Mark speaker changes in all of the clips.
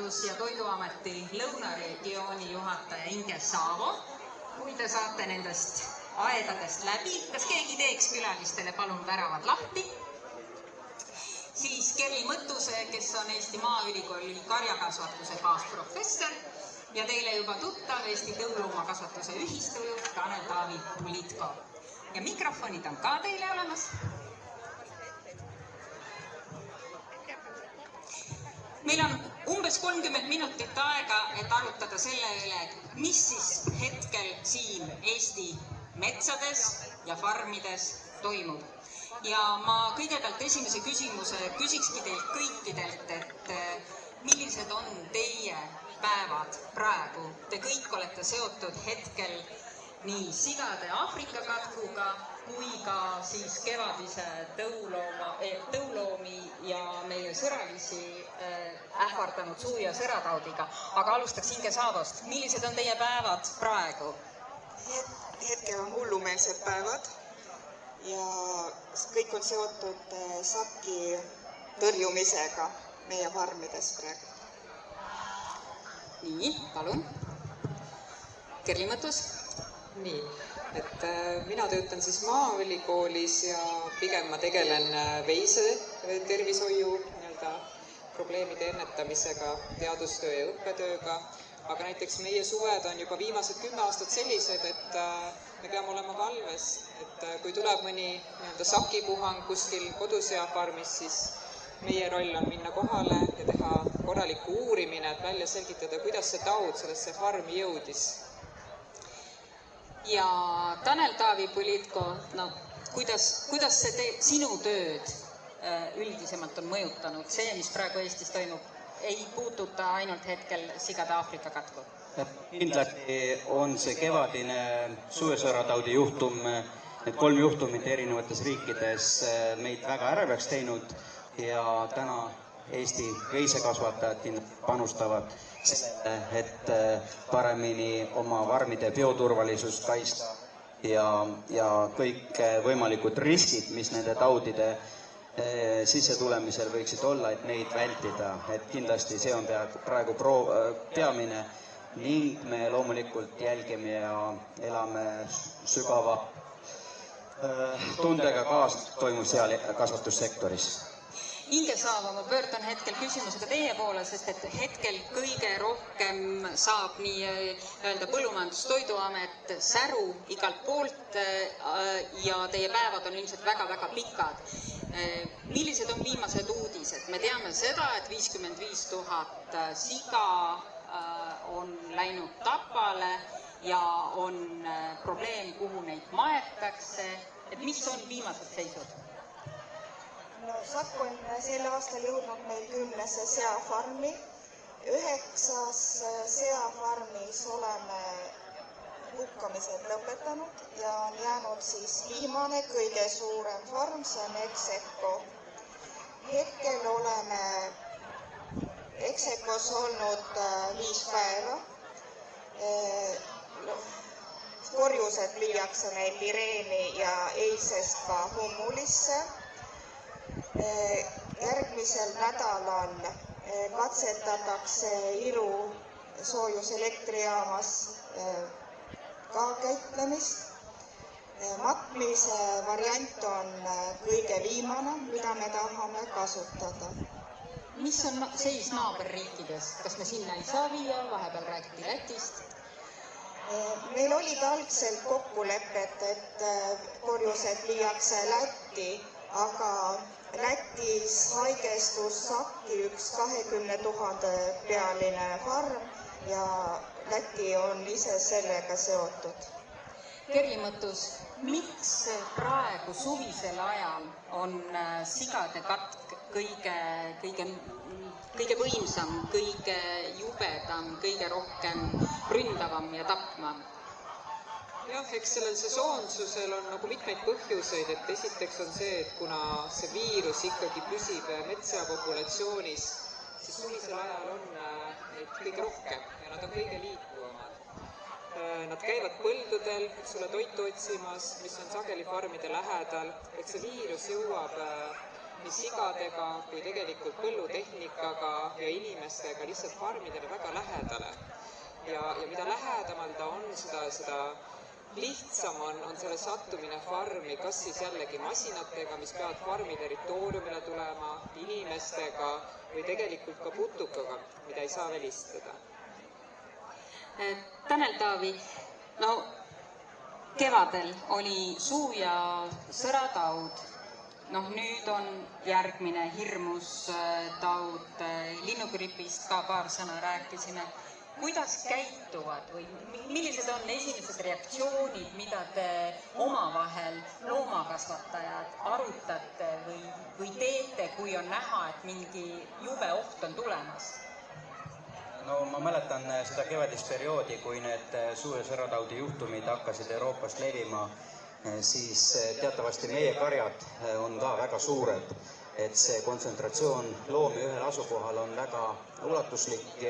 Speaker 1: Põllumajandus- ja Toiduameti lõunaregiooni juhataja Inge Saavo. Kui te saate nendest aedadest läbi, kas keegi teeks külalistele palun väravad lahti? Siis Kerli Mõttuse, kes on Eesti Maaülikooli karjakasvatuse baasprofessor ja teile juba tuttav Eesti Tõuloomakasvatuse ühistu juht Tanel Taavi Pulitko. Ja mikrofonid on ka teile olemas. Meil on umbes 30 minutit aega, et arutada selle üle, mis siis hetkel siin Eesti metsades ja farmides toimub. Ja ma kõigepealt esimese küsimuse küsikski teilt kõikidelt, et millised on teie päevad praegu? Te kõik olete seotud hetkel nii sigade Aafrika katkuga kui ka siis kevadise tõuloomi ja meie sõralisi ähvardanud suu- ja sõrataudiga. Aga alustaks Inge Saavost. Millised on teie päevad praegu?
Speaker 2: Hetkel on hullumeelsed päevad ja kõik on seotud saki tõrjumisega meie farmides praegu.
Speaker 1: Nii, palun. Kerli Mõttus.
Speaker 3: Nii, et mina töötan siis Maaülikoolis ja pigem ma tegelen veise tervishoiu probleemide ennetamisega, teadustöö ja õppetööga, aga näiteks meie suved on juba viimased 10 aastat sellised, et me peame olema valves, et kui tuleb mõni sakipuhang kuskil koduseafarmis, siis meie roll on minna kohale ja teha korralikku uurimine, et välja selgitada, kuidas see taud sellesse farmi jõudis.
Speaker 1: Ja Tanel Taavi Pulitko, kuidas see sinu tööd üldisemalt on mõjutanud? See, mis praegu Eestis toimub, ei puututa ainult hetkel sigade Aafrika katku?
Speaker 4: Kindlasti on see kevadine suesõrataudi juhtum, need 3 juhtumit erinevates riikides meid väga ärevaks teinud ja täna Eesti veisekasvatajad panustavad sellele, et paremini oma farmide bioturvalisust kaitsta ja kõik võimalikud riskid, mis nende taudide sissetulemisel võiksid olla, et neid vältida. Et kindlasti see on praegu peamine ning me loomulikult jälgime ja elame sügava tundega kaasa toimub seal kasvatussektoris.
Speaker 1: Inge Saavo, ma pöördun hetkel küsimusega teie poole, sest et hetkel kõige rohkem saab nii-öelda Põllumajandus-Toiduamet säru igalt poolt ja teie päevad on ilmselt väga-väga pikad. Millised on viimased uudised? Me teame seda, et 55 000 siga on läinud tapale ja on probleem, kuhu neid maetakse. Et mis on viimased seisud?
Speaker 2: Sakk on sel aastal jõudnud meil 10 seafarmi. 9 seafarmis oleme hukkamised lõpetanud ja on jäänud siis viimane kõige suurem farm, see on Execo. Hetkel oleme Execos olnud 5 päeva. Korjused viiakse meil Lireeni ja eilsest ka Hummulisse. Järgmisel nädalal katsetatakse Iru soojuselektriaamas ka käitlemist. Matmise variant on kõige viimane, mida me tahame kasutada.
Speaker 1: Mis on seis naaberriikides? Kas me sinna ei saa viia? Vahepeal räägiti Lätist.
Speaker 2: Meil olid algselt kokkulepped, et korjused viiakse Lätti, aga Lätis haigestus sakki üks 20 000 pealine farm ja Läti on ise sellega seotud.
Speaker 1: Kerli Mõttus, miks praegu suvisel ajal on sigade katk kõige võimsam, kõige jubedam, kõige rohkem ründavam ja tapvam?
Speaker 3: Jah, eks sellel sesoonsusel on nagu mitmeid põhjuseid, et esiteks on see, et kuna see viirus ikkagi püsib metsapopulatsioonis, siis suvisel ajal on neid kõige rohkem ja nad on kõige liikuvamad. Nad käivad põldudel, toitu otsimas, mis on sageli farmide lähedal, et see viirus jõuab nii sigadega kui tegelikult põllutehnikaga ja inimestega lihtsalt farmidele väga lähedale. Ja mida lähedamal ta on, seda lihtsam on selle sattumine farmi, kas siis jällegi masinatega, mis peavad farmi territooriumile tulema, inimestega või tegelikult ka putukaga, mida ei saa välistada.
Speaker 1: Tanel Taavi, no kevadel oli suu- ja sõrataud, nüüd on järgmine hirmus taud, linnugripist ka paar sõna rääkisime. Kuidas käituvad või millised on esimesed reaktsioonid, mida te omavahel loomakasvatajad arutate või teete, kui on näha, et mingi jube oht on tulemas?
Speaker 4: No ma mäletan seda kevadist perioodi, kui need suu- ja sõrataudi juhtumid hakkasid Euroopast levima, siis teatavasti meie karjad on ka väga suured, et see kontsentratsioon loomi ühel asukohal on väga ulatuslik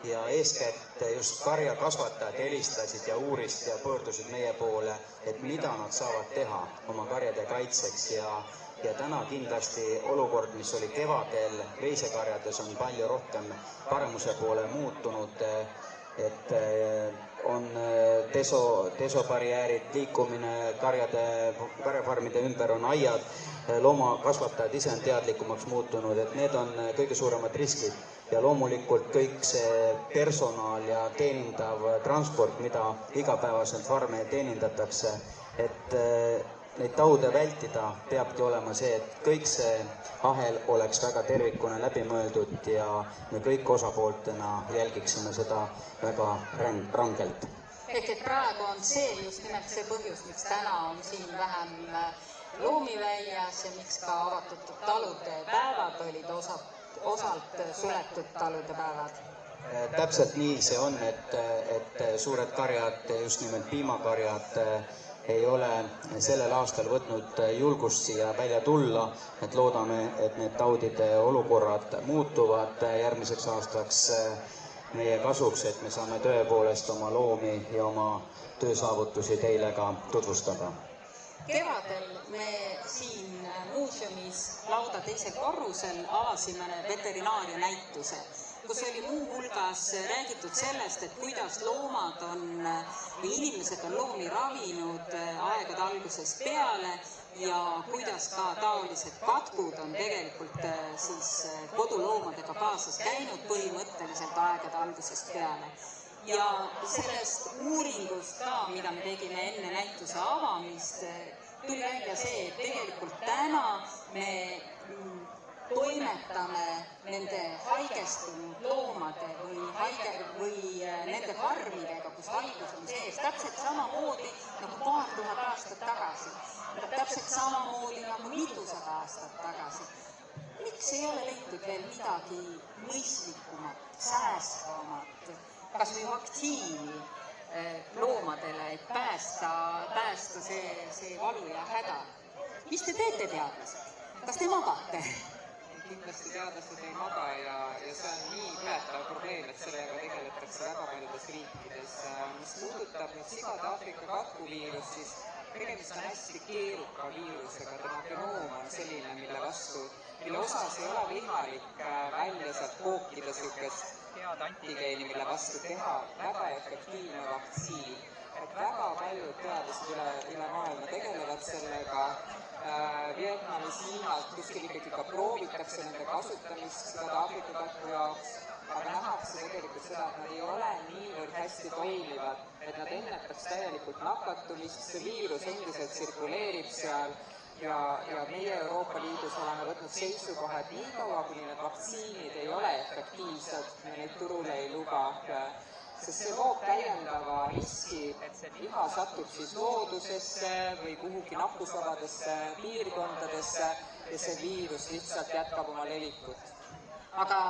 Speaker 4: ja eeskätt just karjakasvatajad helistasid ja uurisid ja pöördusid meie poole, et mida nad saavad teha oma karjade kaitseks ja täna kindlasti olukord, mis oli kevadel veisekarjades, on palju rohkem paremuse poole muutunud, et on desobarjäärid, liikumine karjafarmide ümber on aiad, loomakasvatajad ise on teadlikumaks muutunud, et need on kõige suuremad riskid. Ja loomulikult kõik see personal ja teenindav transport, mida igapäevaselt farme teenindatakse, et neid taude vältida peabki olema see, et kõik see ahel oleks väga tervikuna läbi mõeldud ja me kõik osapooltena jälgiksime seda väga rangelt.
Speaker 1: Ehk et praegu on see just nimelt see põhjus, miks täna on siin vähem loomi väljas ja miks ka avatud talude päevad olid osalt suletud talude päevad.
Speaker 4: Täpselt nii see on, et suured karjad, just nimelt piimakarjad, ei ole sellel aastal võtnud julgust siia välja tulla, et loodame, et need taudide olukorrad muutuvad järgmiseks aastaks meie kasuks, et me saame tõepoolest oma loomi ja oma töösaavutusi teile ka tutvustada.
Speaker 1: Kevadel me siin muuseumis lauda teisel korrusel avasime veterinaaria näituse, kus oli muu hulgas räägitud sellest, et kuidas loomad on või inimesed on loomi ravinud aegade algusest peale ja kuidas ka taolised katkud on tegelikult siis koduloomadega kaasas käinud põhimõtteliselt aegade algusest peale. Ja sellest uuringust ka, mida me tegime enne näituse avamist, tuli välja see, et tegelikult täna me toimetame nende haigestunud loomade või nende farmidega, kus haigus on sees, täpselt samamoodi nagu paar tuhat aastat tagasi, täpselt samamoodi nagu mitusada aastat tagasi. Miks ei ole leitud veel midagi mõistlikumat, säästvamat, kas või vaktsiini loomadele, et päästa see valu ja häda? Mis te teete, teadlased? Kas te magate?
Speaker 3: Kindlasti teadlased ei maga ja see on nii põletav probleem, et sellega tegeletakse väga paljudes riikides. Mis puudutab nüüd sigade Aafrika katkuviirus, siis tegemist on hästi keeruka viirusega, tema genoom on selline, mille osas ei ole võimalik välja sealt kookida sellist head antigeeni, mille vastu teha väga efektiivne vaktsiin. Et väga paljud teadlased üle maailma tegelevad sellega. Vietnamis, Hiinas kuskil ikkagi ka proovitakse nende kasutamist sigade Aafrika katku jaoks, aga nähakse tegelikult seda, et nad ei ole niivõrd hästi toimivad, et nad ennetaks täielikult nakatumist, see viirus endiselt tsirkuleerib seal ja meie Euroopa Liidus oleme võtnud seisukoha, et nii kaua, kuni need vaktsiinid ei ole efektiivsed, me neid turule ei luba, sest see loob täiendava riski, et see liha satub siis loodusesse või kuhugi nakkusvabadesse piirkondadesse ja see viirus lihtsalt jätkab oma levikut.
Speaker 1: Aga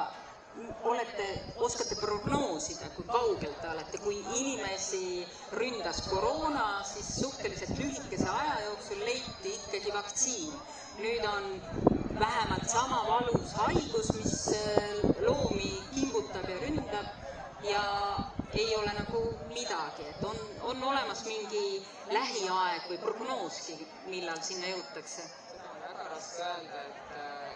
Speaker 1: oskate prognoosida, kui kaugel te olete, kui inimesi ründas koroona, siis suhteliselt lühikese aja jooksul leiti ikkagi vaktsiin. Nüüd on vähemalt sama valus haigus, mis loomi kimbutab ja ründab ja ei ole nagu midagi, et on olemas mingi lähiaeg või prognooski, millal sinna jõutakse.
Speaker 3: raske öelda,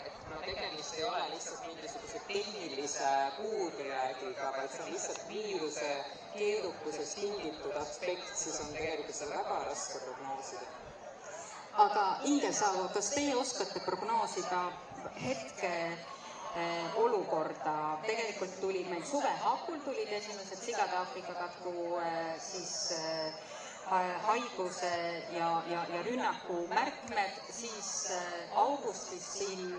Speaker 3: et kuna tegemist ei ole lihtsalt mingisuguse tehnilise puudujäägiga, vaid see on lihtsalt viiruse keerukusest tingitud aspekt, siis on tegelikult seda väga raske prognoosida.
Speaker 1: Aga Inge Saavo, kas teie oskate prognoosida hetke olukorda? Tegelikult tuli meil suve hakul tulid esimesed sigade Aafrika katku siis haiguse ja rünnaku märkmed, siis augustis siin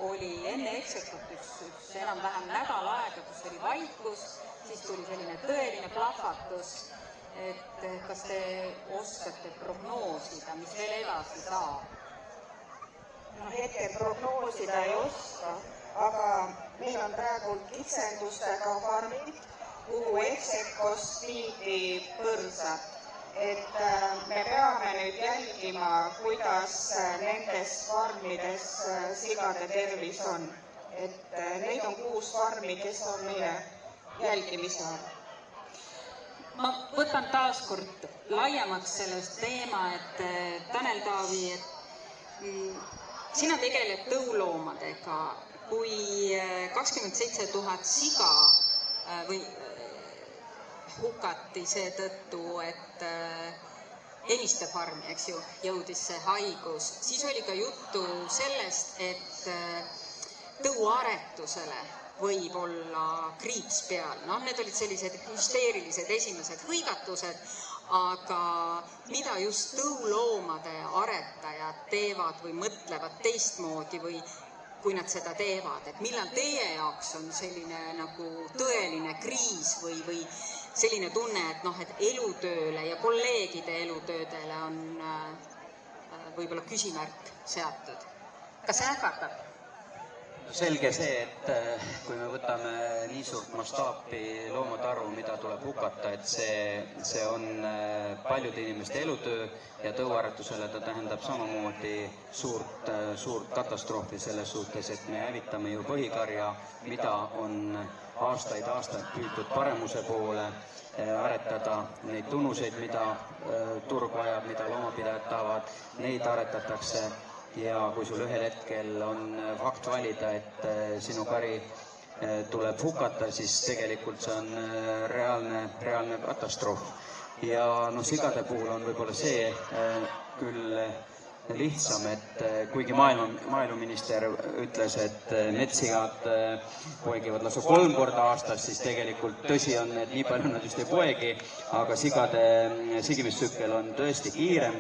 Speaker 1: oli enne eksekut üks enam-vähem nädal aega, kus oli vaikus, siis tuli selline tõeline plahvatus, et kas te oskate prognoosida, mis veel edasi saab?
Speaker 2: No hetkel prognoosida ei oska, aga meil on praegu kitsendustega farmid, kuhu eksekost viidi põrsad. Et me peame nüüd jälgima, kuidas nendes farmides sigade tervis on. Et neid on 6 farmi, kes on meie jälgimise all.
Speaker 1: Ma võtan taas kord laiemaks sellest teema, et Tanel Taavi, et sina tegeled tõuloomadega, kui 27 000 siga või hukati seetõttu, et Eniste farmi, eks ju, jõudis see haigus. Siis oli ka juttu sellest, et tõuaretusele võib olla kriips peal. Noh, need olid sellised hüsteerilised esimesed hõigatused, aga mida just tõuloomade aretajad teevad või mõtlevad teistmoodi või kui nad seda teevad, et millal teie jaoks on selline nagu tõeline kriis või selline tunne, et noh, et elutööle ja kolleegide elutöödele on võib-olla küsimärk seatud. Kas see ähvardab?
Speaker 4: Selge see, et kui me võtame nii suurt mastaapi loomade arvu, mida tuleb hukata, et see on paljude inimeste elutöö ja tõuaretusele ta tähendab samamoodi suurt katastroofi selles suhtes, et me hävitame ju põhikarja, mida on aastaid püütud paremuse poole aretada, neid tunnuseid, mida turg vajab, mida loomapidajad tahavad, neid aretatakse. Ja kui sul ühel hetkel on fakt valida, et sinu kari tuleb hukata, siis tegelikult see on reaalne katastroof. Ja sigade puhul on võib-olla see küll lihtsam, et kuigi maaeluminister ütles, et metssigad poegivad lausa 3 korda aastas, siis tegelikult tõsi on, et nii palju nad just ei poegi, aga sigade sigimistsükkel on tõesti kiirem.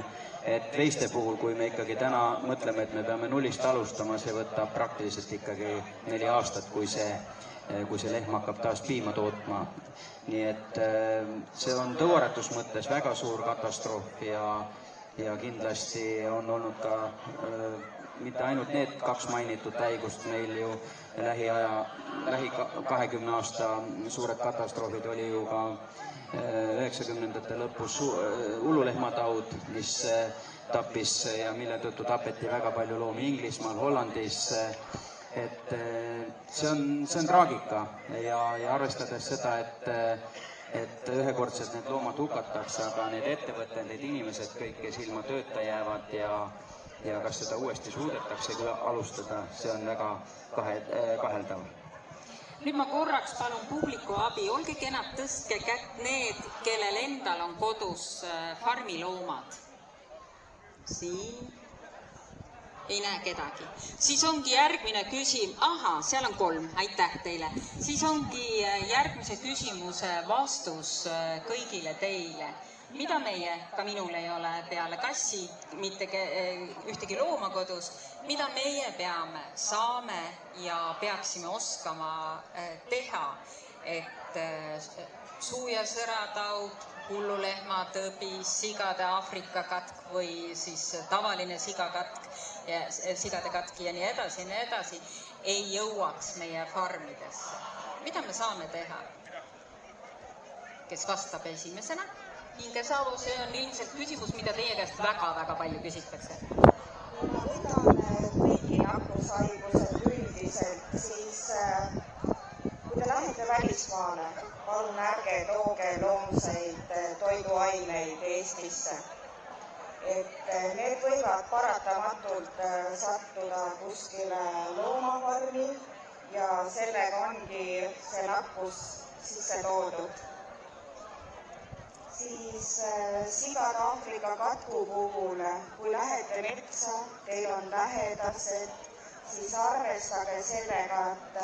Speaker 4: Et veiste puhul, kui me ikkagi täna mõtleme, et me peame nullist alustama, see võtab praktiliselt ikkagi 4 aastat, kui see lehm hakkab taas piima tootma. Nii et see on tõuaretus mõttes väga suur katastroof ja kindlasti on olnud ka mitte ainult need 2 mainitud haigust, meil ju lähi 20 aasta suured katastroofid oli ju ka 90ndate lõpus hullulehmataud, mis tappis ja mille tõttu tapeti väga palju loomi Inglismaal, Hollandis. Et see on traagika ja arvestades seda, et ühekordselt need loomad hukatakse, aga need ettevõtted, need inimesed, kõik, kes ilma tööta jäävad ja kas seda uuesti suudetakse alustada, see on väga kaheldav.
Speaker 1: Nüüd ma korraks palun publiku abi, olge kenad, tõstke kätt need, kellel endal on kodus farmiloomad. Siin ei näe kedagi. Siis ongi järgmine seal on 3, aitäh teile. Siis ongi järgmise küsimuse vastus kõigile teile. Mida meie, ka minul ei ole peale kassi, mitte ühtegi looma kodus, mida meie saame ja peaksime oskama teha, et suu- ja sõrataud, hullulehmatõbis, sigade Aafrika katk või siis tavaline sigade katk ja nii edasi, ei jõuaks meie farmidesse. Mida me saame teha? Kes vastab esimesena? Inge Saavo, see on ilmselt küsimus, mida teie käest väga-väga palju küsitakse.
Speaker 2: Kui ma võtan kõigi nakkushaigused üldiselt, siis kui te lähete välismaale, palun ärge tooge loomseid toiduaineid Eestisse. et need võivad paratamatult sattuda kuskile loomafarmi ja sellega ongi see nakkus sisse toodud. Siis sigade Aafrika katku puhul, kui lähete metsa, teil on lähedased, siis arvestage sellega, et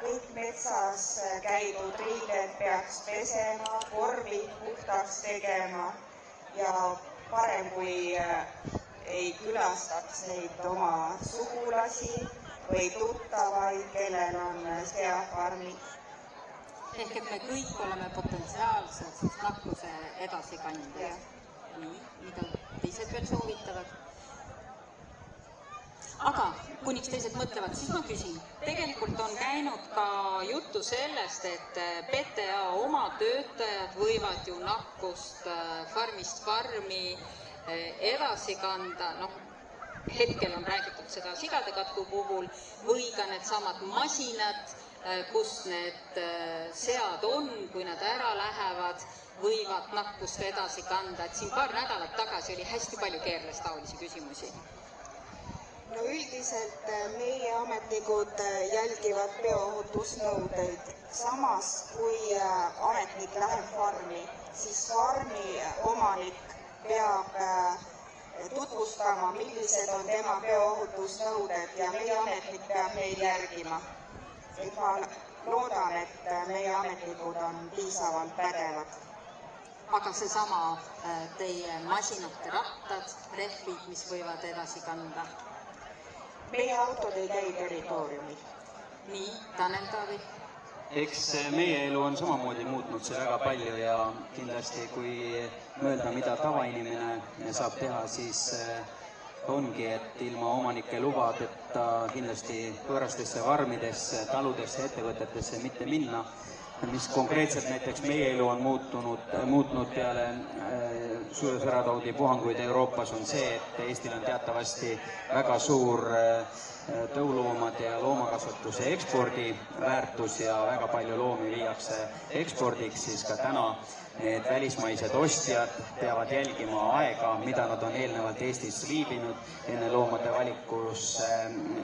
Speaker 2: kõik metsas käidud riided peaks pesema, korvid puhtaks tegema ja parem, kui ei külastaks neid oma sugulasi või tuttavaid, kellel on seafarmid.
Speaker 1: Ehk et me kõik oleme potentsiaalselt nakkuse edasikandjad. Nii, mida teised veel soovitavad? Aga kuniks teised mõtlevad, siis ma küsin. Tegelikult on käinud ka juttu sellest, et PTA oma töötajad võivad ju nakkust farmist farmi edasi kanda. Hetkel on räägitud seda sigade katku puhul või ka need samad masinad, kus need sead on, kui nad ära lähevad, võivad nakkust edasi kanda. Et siin paar nädalat tagasi oli hästi palju keerles taolisi küsimusi.
Speaker 2: No üldiselt meie ametnikud jälgivad bioohutusnõudeid. Samas, kui ametnik läheb farmi, siis farmi omanik peab tutvustama, millised on tema bioohutusnõuded ja meie ametnik peab neid järgima. Ma loodan, et meie ametnikud on piisavalt pädevad.
Speaker 1: Aga seesama teie masinate rattad, rehvid, mis võivad edasi kanda?
Speaker 2: Meie autod ei käi territooriumil.
Speaker 1: Nii, Tanel Taavi?
Speaker 4: Eks meie elu on samamoodi muutnud see väga palju ja kindlasti, kui mõelda, mida tavainimene saab teha, siis ongi, et ilma omanike lubadeta kindlasti võõrastesse farmidesse, taludesse, ettevõtetesse mitte minna, mis konkreetselt näiteks meie elu on muutnud peale suvesäratauti puhanguid Euroopas, on see, et Eestil on teatavasti väga suur tõuloomade ja loomakasvatuse ekspordiväärtus ja väga palju loomi viiakse ekspordiks, siis ka täna need välismaised ostjad peavad jälgima aega, mida nad on eelnevalt Eestis viibinud enne loomade valikusse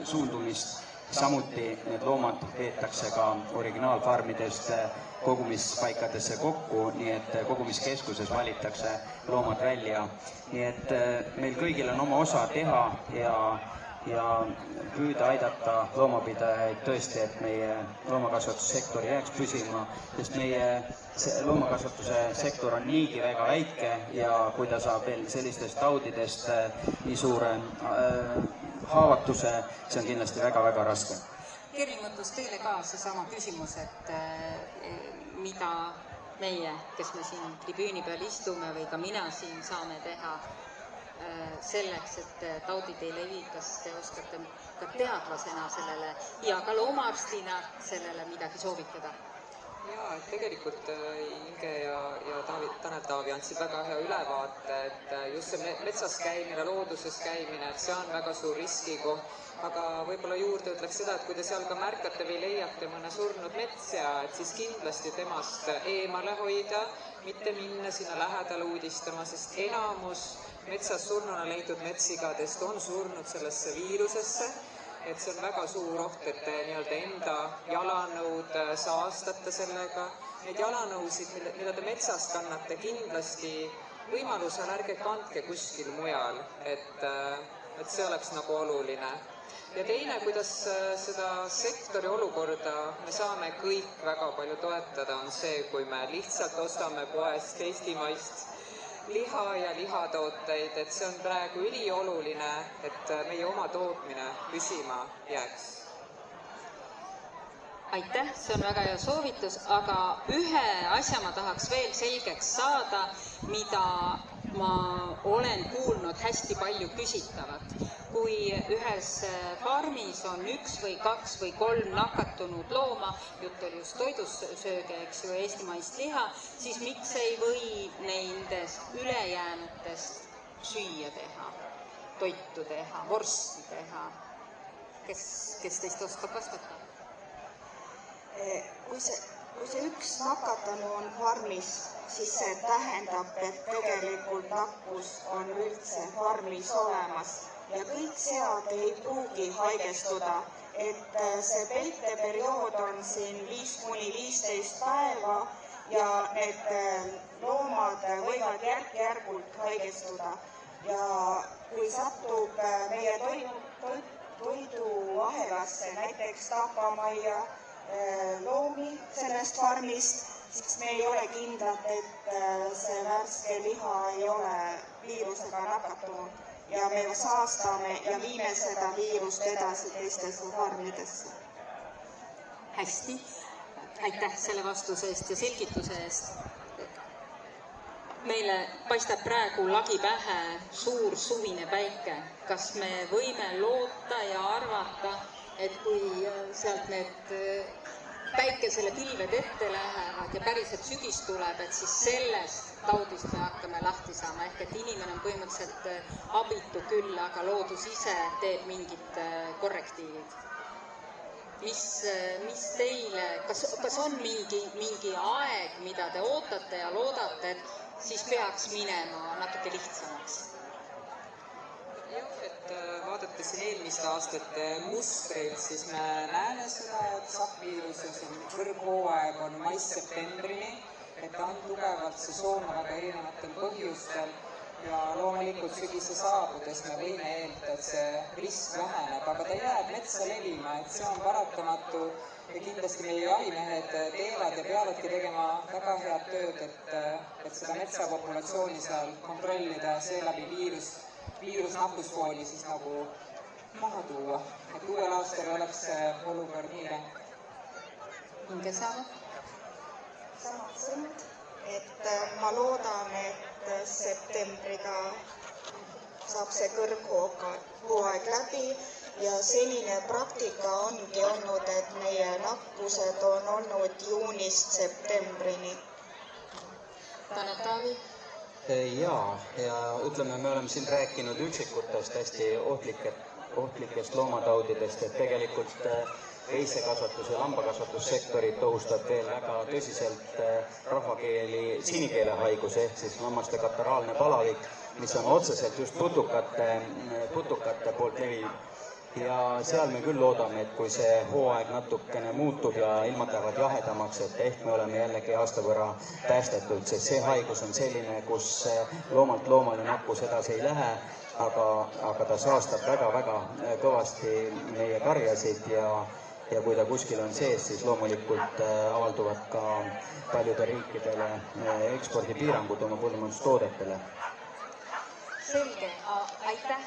Speaker 4: suundumist. Samuti need loomad veetakse ka originaalfarmidest kogumispaikadesse kokku, nii et kogumiskeskuses valitakse loomad välja. Nii et meil kõigil on oma osa teha ja püüda aidata loomapidajaid tõesti, et meie loomakasvatussektor jääks püsima, sest meie loomakasvatuse sektor on niigi väga väike ja kui ta saab veel sellistest taudidest nii suure haavatuse, see on kindlasti väga-väga raske.
Speaker 1: Kerli mõtlus teile ka seesama küsimus, et mida meie, kes me siin tribüüni peal istume või ka mina siin saame teha selleks, et taudid ei levi, kas te oskate ka teadlasena sellele ja ka loomaarstina sellele midagi soovitada?
Speaker 3: Jaa, et tegelikult Inge ja Tanel Taavi andsid väga hea ülevaate, et just see metsas käimine, looduses käimine, et see on väga suur riskikoht, aga võib-olla juurde ütleks seda, et kui te seal ka märkate või leiate mõne surnud metsja, et siis kindlasti temast eemale hoida, mitte minna sinna lähedale uudistama, sest enamus metsas surnuna leitud metssigadest on surnud sellesse viirusesse, et see on väga suur oht, et te nii-öelda enda jalanõud saastate sellega. Neid jalanõusid, mida te metsast kannate, kindlasti võimalusel ärge kandke kuskil mujal, et see oleks nagu oluline. Ja teine, kuidas seda sektori olukorda me saame kõik väga palju toetada, on see, kui me lihtsalt ostame poest eestimaist liha ja lihatooteid, et see on praegu ülioluline, et meie oma tootmine püsima jääks.
Speaker 1: Aitäh, see on väga hea soovitus, aga ühe asja ma tahaks veel selgeks saada, mida ma olen kuulnud hästi palju küsitavat. Kui ühes farmis on 1 või 2 või 3 nakatunud looma, jutt oli just toidusööge, eks ju, eestimaist liha, siis miks ei või nendest ülejäänutest süüa teha, toitu teha, vorsti teha? Kes teist oskab vastata?
Speaker 2: kui see üks nakatanu on farmis, siis see tähendab, et tegelikult nakkus on üldse farmis olemas ja kõik sead ei pruugi haigestuda, et see peiteperiood on siin 5–15 päeva ja need loomad võivad järk-järgult haigestuda ja kui satub meie toiduahelasse näiteks tapamajja loomi sellest farmist, siis me ei ole kindlad, et see värske liha ei ole viirusega nakatunud ja me saastame ja viime seda viirust edasi teistesse farmidesse.
Speaker 1: Hästi, aitäh selle vastuse eest ja selgituse eest. Meile paistab praegu lagi pähe suur suvine päike. Kas me võime loota ja arvata, et kui sealt need päikesele pilved ette lähevad ja päriselt sügis tuleb, et siis sellest taudist me hakkame lahti saama, ehk et inimene on põhimõtteliselt abitu küll, aga loodus ise teeb mingid korrektiivid. Mis teile, kas on mingi aeg, mida te ootate ja loodate, et siis peaks minema natuke lihtsamaks?
Speaker 3: Jah, et vaadates eelmiste aastate mustreid, siis me näeme seda, et SARS-viiruses on kõrghooaeg on mais-septembrini, et ta on tugevalt sesoonne väga erinevatel põhjustel ja loomulikult sügise saabudes me võime eeldada, et see risk väheneb, aga ta jääb metsa levima, et see on paratamatu ja kindlasti meie jahimehed teevad ja peavadki tegema väga head tööd, et seda metsapopulatsiooni seal kontrollida, seeläbi viirusnakkusfooni siis nagu maha tuua, et uuel aastal oleks see olukord kiire.
Speaker 1: Inge Saavo?
Speaker 2: Samad sõnad, et ma loodan, et septembriga saab see kõrghooaeg läbi ja senine praktika ongi olnud, et meie nakkused on olnud juunist septembrini.
Speaker 1: Tanel Taavi?
Speaker 4: Jaa, ja ütleme, me oleme siin rääkinud üksikutest hästi ohtlikest loomataudidest, et tegelikult veisekasvatus- ja lambakasvatussektorit ohustab veel väga tõsiselt rahvakeeli sinikeelehaigus ehk siis lammaste kataraalne palavik, mis on otseselt just putukate poolt leviv. Ja seal me küll loodame, et kui see hooaeg natukene muutub ja ilmad lähevad jahedamaks, et ehk me oleme jällegi aasta võrra päästetud, sest see haigus on selline, kus loomalt loomale nakkus edasi ei lähe, aga ta saastab väga-väga kõvasti meie karjasid ja kui ta kuskil on sees, siis loomulikult avalduvad ka paljude riikidele ekspordipiirangud oma põllumajandustoodetele.
Speaker 1: Selge, aitäh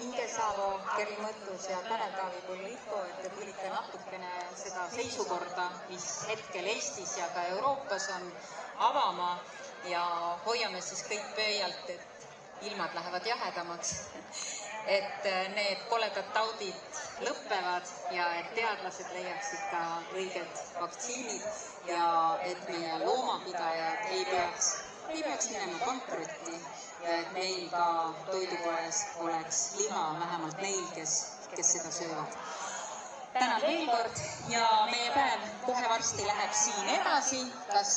Speaker 1: Inge Saavo, Kerli Mõttus ja Tanel Taavi Pulliko, et te tulite natukene seda seisukorda, mis hetkel Eestis ja ka Euroopas on avama ja hoiame siis kõik pöialt, et ilmad lähevad jahedamaks, et need koledad taudid lõppevad ja et teadlased leiaksid ka õiged vaktsiinid ja et meie loomapidajad ei peaks minema pankrotti ja et meil ka toidupoes oleks liha vähemalt neil, kes seda söövad. Tänan veel kord ja meie päev kohe varsti läheb siin edasi, kas